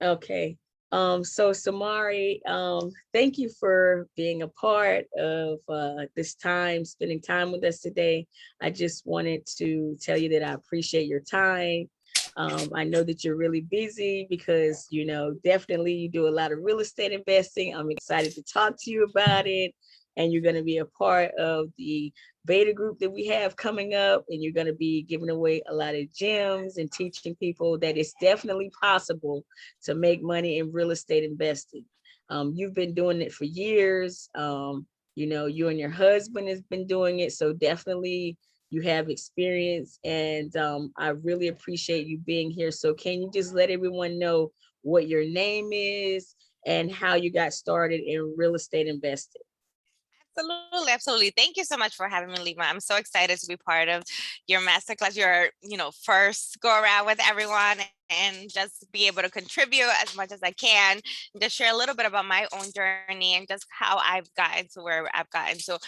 Okay. So Samari, thank you for being a part of this time, spending time with us today. I just wanted to tell you that I appreciate your time. I know that you're really busy because, definitely you do a lot of real estate investing. I'm excited to talk to you about it. And you're going to be a part of the beta group that we have coming up. And you're going to be giving away a lot of gems and teaching people that it's definitely possible to make money in real estate investing. You've been doing it for years. You and your husband has been doing it. So definitely you have experience, and I really appreciate you being here. So can you just let everyone know what your name is and how you got started in real estate investing? Absolutely, absolutely. Thank you so much for having me, Lima. I'm so excited to be part of your masterclass, your first go around with everyone, and just be able to contribute as much as I can, and just share a little bit about my own journey and just how I've gotten to where I've gotten. So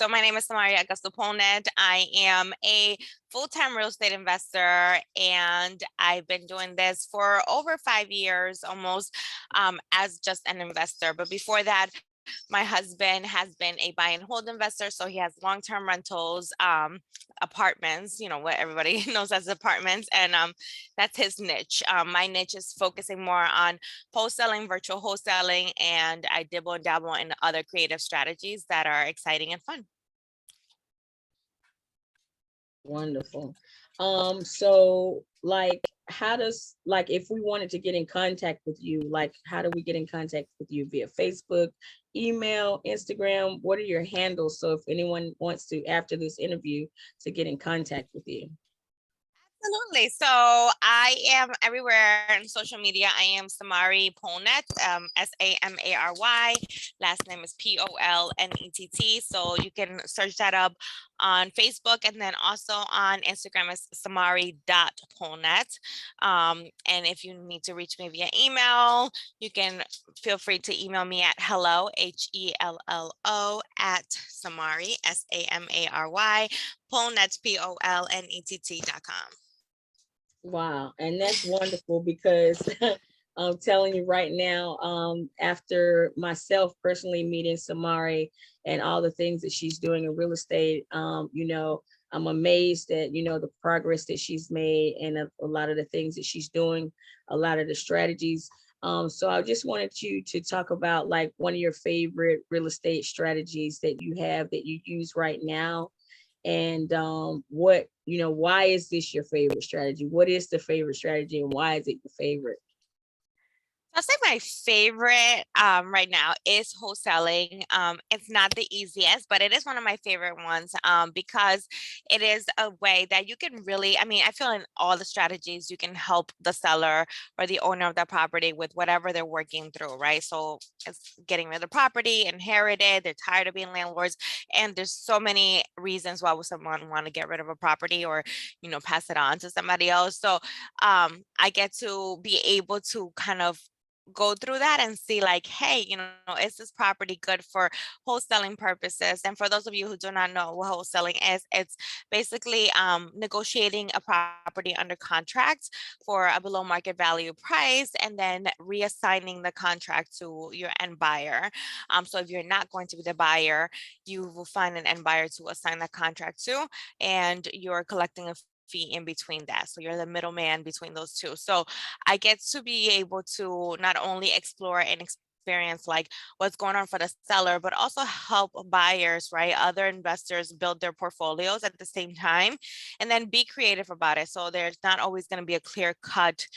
my name is Samari Augusto Polnet. I am a full-time real estate investor, and I've been doing this for over 5 years almost, as just an investor. But before that, my husband has been a buy and hold investor, so he has long-term rentals, apartments, what everybody knows as apartments, and that's his niche. My niche is focusing more on wholesaling, virtual wholesaling, and I dibble and dabble in other creative strategies that are exciting and fun. Wonderful. So like how does like if we wanted to get in contact with you, like how do we get in contact with you via Facebook, email, Instagram? What are your handles? So if anyone wants to after this interview to get in contact with you. Absolutely. So I am everywhere on social media. I am Samari Polnet, Samary. Last name is Polnett. So you can search that up on Facebook, and then also on Instagram is Samari.Polnet. And if you need to reach me via email, you can feel free to email me at hello, at Samari, Samary, Polnett, Polnett.com. Wow, and that's wonderful because I'm telling you right now, after myself personally meeting Samari and all the things that she's doing in real estate, I'm amazed at, the progress that she's made and a lot of the things that she's doing, a lot of the strategies. So I just wanted you to talk about like one of your favorite real estate strategies that you have that you use right now, and why is this your favorite strategy? What is the favorite strategy and why is it your favorite? I'll say my favorite right now is wholesaling. It's not the easiest, but it is one of my favorite ones, because it is a way that you can really, I mean, I feel in all the strategies, you can help the seller or the owner of the property with whatever they're working through, right? So it's getting rid of the property, inherited, they're tired of being landlords. And there's so many reasons why would someone want to get rid of a property or, pass it on to somebody else. So I get to be able to kind of go through that and see like, hey, is this property good for wholesaling purposes? And for those of you who do not know what wholesaling is, it's basically negotiating a property under contract for a below market value price and then reassigning the contract to your end buyer. So if you're not going to be the buyer, you will find an end buyer to assign that contract to, and you're collecting a fee in between that. So you're the middleman between those two. So I get to be able to not only explore and experience like what's going on for the seller, but also help buyers, right? Other investors build their portfolios at the same time, and then be creative about it. So there's not always going to be a clear cut,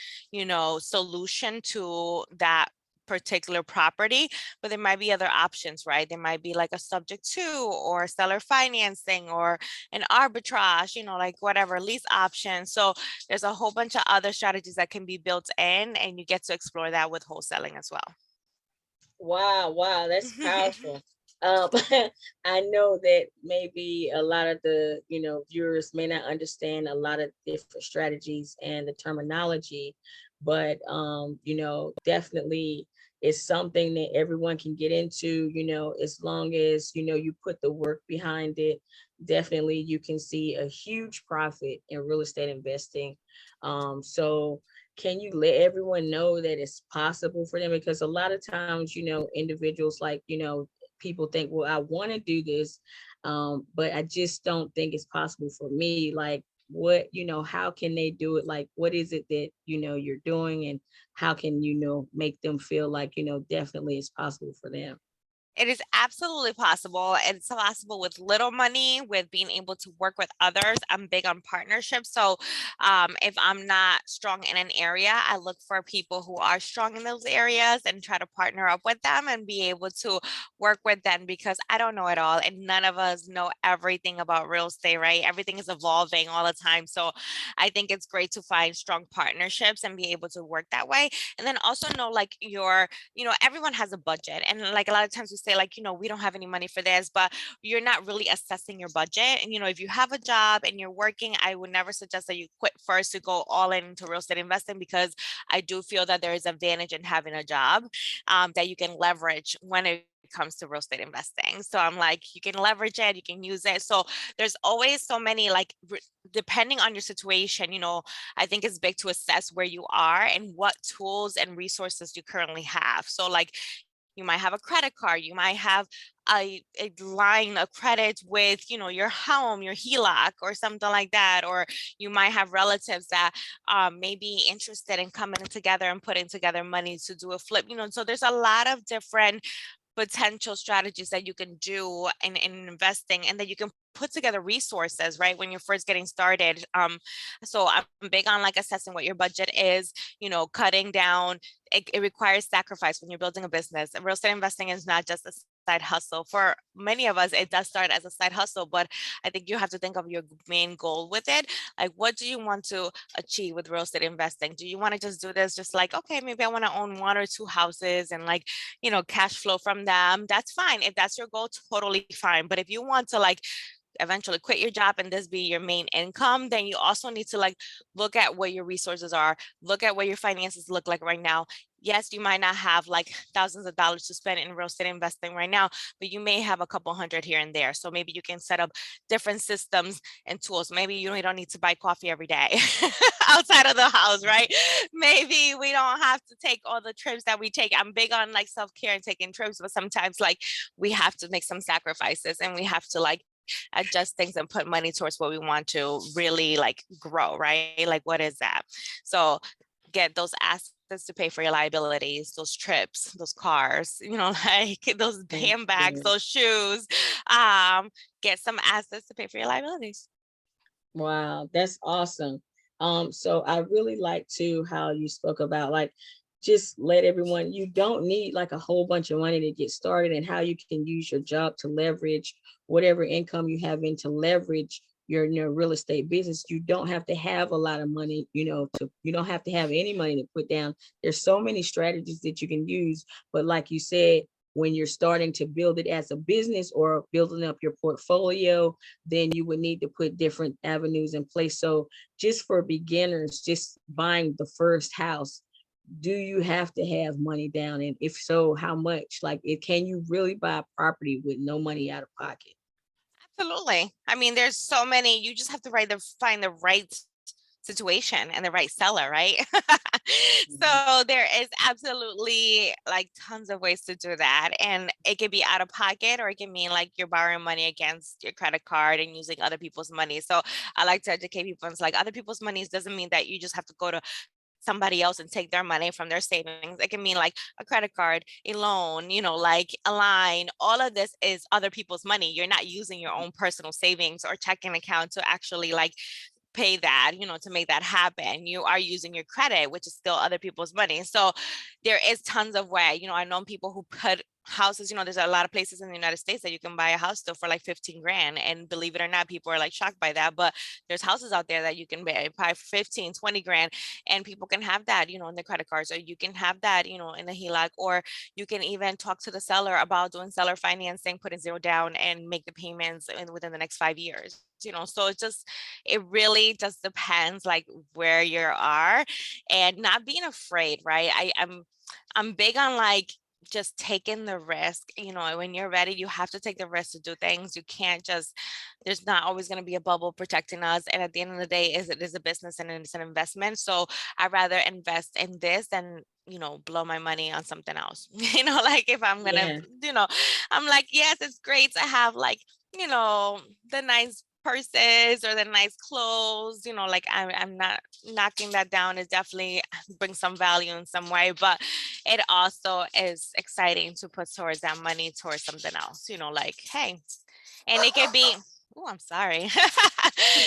solution to that particular property, but there might be other options, right? There might be like a subject to or seller financing or an arbitrage, like whatever lease option. So there's a whole bunch of other strategies that can be built in, and you get to explore that with wholesaling as well. Wow, wow, that's powerful. Um, I know that maybe a lot of the viewers may not understand a lot of different strategies and the terminology, but definitely it's something that everyone can get into. As long as you put the work behind it, definitely you can see a huge profit in real estate investing. So can you let everyone know that it's possible for them? Because a lot of times, individuals like, people think, well, I want to do this, but I just don't think it's possible for me. Like, what, how can they do it? Like, what is it that, you're doing, and how can, make them feel like, definitely it's possible for them? It is absolutely possible. And it's possible with little money, with being able to work with others. I'm big on partnerships. So if I'm not strong in an area, I look for people who are strong in those areas and try to partner up with them and be able to work with them, because I don't know it all. And none of us know everything about real estate, right? Everything is evolving all the time. So I think it's great to find strong partnerships and be able to work that way. And then also know like everyone has a budget. And like a lot of times we say like, we don't have any money for this, but you're not really assessing your budget. And, if you have a job and you're working, I would never suggest that you quit first to go all into real estate investing, because I do feel that there is advantage in having a job that you can leverage when it comes to real estate investing. So I'm like, you can leverage it, you can use it. So there's always so many like depending on your situation, I think it's big to assess where you are and what tools and resources you currently have. So like you might have a credit card, you might have a line of credit with, your home, your HELOC or something like that. Or you might have relatives that may be interested in coming together and putting together money to do a flip, so there's a lot of different potential strategies that you can do in investing, and that you can put together resources right when you're first getting started. So I'm big on like assessing what your budget is, cutting down. It requires sacrifice when you're building a business. Real estate investing is not just a side hustle. For many of us, it does start as a side hustle, but I think you have to think of your main goal with it. Like, what do you want to achieve with real estate investing? Do you want to just do this just like, okay, maybe I want to own one or two houses and like, cash flow from them? That's fine. If that's your goal, totally fine. But if you want to like eventually quit your job and this be your main income, then you also need to like look at what your resources are, look at what your finances look like right now. Yes, you might not have like thousands of dollars to spend in real estate investing right now, but you may have a couple hundred here and there. So maybe you can set up different systems and tools. Maybe you don't need to buy coffee every day outside of the house, right? Maybe we don't have to take all the trips that we take. I'm big on like self-care and taking trips, but sometimes like we have to make some sacrifices and we have to like adjust things and put money towards what we want to really like grow, right? Like, what is that? So get those assets to pay for your liabilities, those trips, those cars, like those Thank handbags, you. those shoes. Get some assets to pay for your liabilities. Wow, that's awesome. So I really like to how you spoke about like just let everyone, you don't need like a whole bunch of money to get started, and how you can use your job to leverage whatever income you have into leverage your real estate business. You don't have to have a lot of money, you don't have to have any money to put down. There's so many strategies that you can use. But like you said, when you're starting to build it as a business or building up your portfolio, then you would need to put different avenues in place. So just for beginners, just buying the first house, do you have to have money down? And if so, how much? Like, can you really buy a property with no money out of pocket? Absolutely. I mean, there's so many, you just have to find the right situation and the right seller, right? Mhm. So there is absolutely like tons of ways to do that. And it can be out of pocket, or it can mean like you're borrowing money against your credit card and using other people's money. So I like to educate people. It's like other people's money doesn't mean that you just have to go to somebody else and take their money from their savings. It can mean like a credit card, a loan, like a line. All of this is other people's money. You're not using your own personal savings or checking account to actually like pay that, to make that happen. You are using your credit, which is still other people's money. So there is tons of way. I know people who put houses, there's a lot of places in the United States that you can buy a house still for like 15 grand. And believe it or not, people are like shocked by that. But there's houses out there that you can buy for 15, 20 grand. And people can have that, in the credit cards, or you can have that, in a HELOC, or you can even talk to the seller about doing seller financing, putting zero down and make the payments within the next 5 years. So it really just depends like where you are, and not being afraid, right? I'm big on like just taking the risk. You know, when you're ready, you have to take the risk to do things. You can't just, there's not always going to be a bubble protecting us. And at the end of the day, it is a business and it's an investment. So I'd rather invest in this than, you know, blow my money on something else. You know, like if I'm gonna, Yeah. you know, I'm like, yes, it's great to have like, you know, the nice purses or the nice clothes, you know, like I'm not knocking that down. It definitely brings some value in some way, but it also is exciting to put towards that money towards something else, you know, like, hey, and it could be, oh, I'm sorry.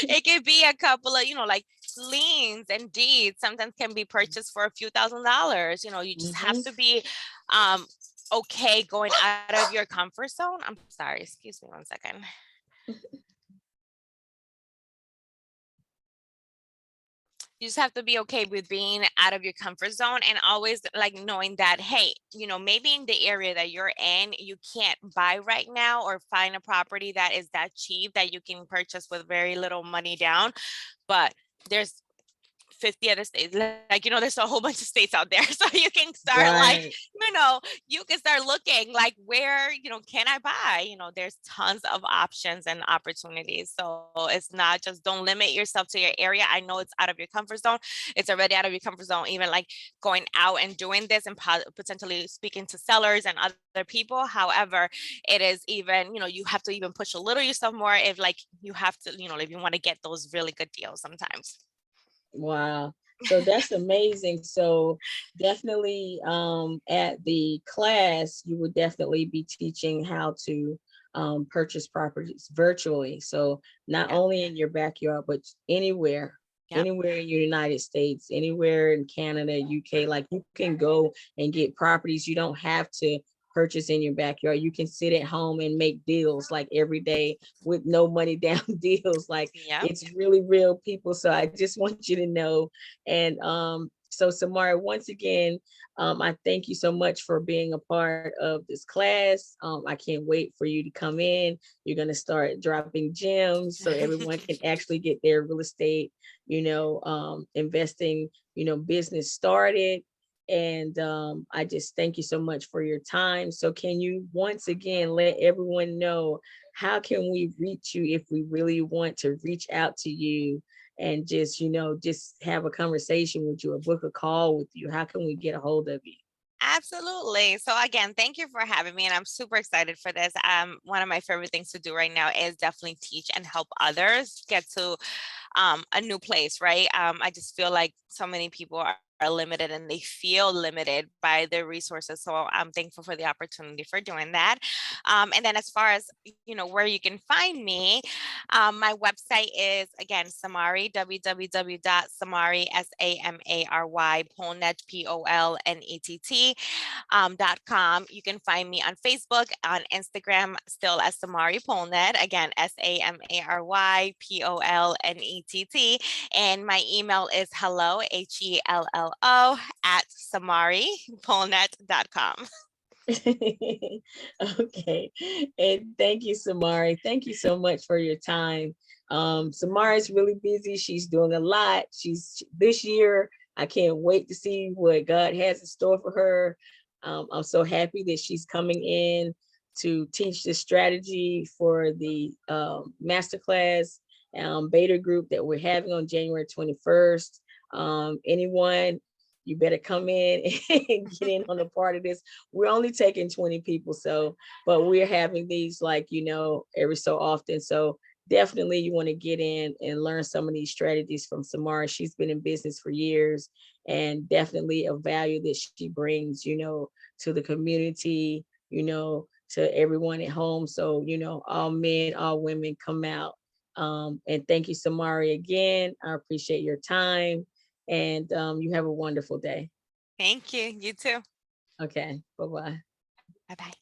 It could be a couple of, you know, like liens and deeds sometimes can be purchased for a few $1,000s. You know, you just have Mhm. to be um okay going out of your comfort zone. I'm sorry, excuse me one second. You just have to be okay with being out of your comfort zone and always like knowing that, hey, you know, maybe in the area that you're in, you can't buy right now or find a property that is that cheap that you can purchase with very little money down. But there's 50 other states, like, you know, there's a whole bunch of states out there. So you can start like, Right. you know, you can start looking like where, you know, can I buy? You know, there's tons of options and opportunities. So it's not just, don't limit yourself to your area. I know it's out of your comfort zone. It's already out of your comfort zone, even like going out and doing this and potentially speaking to sellers and other people. However, it is even, you know, you have to even push a little yourself more if like you have to, you know, if you want to get those really good deals sometimes. Wow. So that's amazing. So definitely at the class, you would definitely be teaching how to purchase properties virtually. So not Yeah. only in your backyard, but anywhere, Yep. anywhere in the United States, anywhere in Canada, UK, like you can go and get properties. You don't have to purchase in your backyard. You can sit at home and make deals like every day with no money down deals. Like Yep. it's really real people. So I just want you to know. And so Samara, once again, I thank you so much for being a part of this class. I can't wait for you to come in. You're going to start dropping gems so everyone can actually get their real estate, investing, business started. And I just thank you so much for your time. So can you once again let everyone know how can we reach you if we really want to reach out to you and just have a conversation with you or book a call with you? How can we get a hold of you? Absolutely. So again, thank you for having me, and I'm super excited for this. One of my favorite things to do right now is definitely teach and help others get to a new place, right? I just feel like so many people are limited and they feel limited by their resources. So I'm thankful for the opportunity for doing that. And then as far as, you know, where you can find me, my website is again, Samari, www.samari, SAMARY, Polnett, POLNETT, .com. You can find me on Facebook, on Instagram, still as Samari Polnett. Again, SAMARY, POLNETT. And my email is hello, HELLO, at SamariPolnett.com. Okay. And thank you, Samari. Thank you so much for your time. Samari's really busy. She's doing a lot. She's this year. I can't wait to see what God has in store for her. I'm so happy that she's coming in to teach the strategy for the masterclass beta group that we're having on January 21st. Anyone, you better come in and get in on a part of this. We're only taking 20 people, but we're having these every so often. So definitely you want to get in and learn some of these strategies from Samara. She's been in business for years, and definitely a value that she brings, to the community, to everyone at home. So, all men, all women come out. And thank you, Samari, again. I appreciate your time, and you have a wonderful day. Thank you. You too. Okay, bye-bye. Bye bye.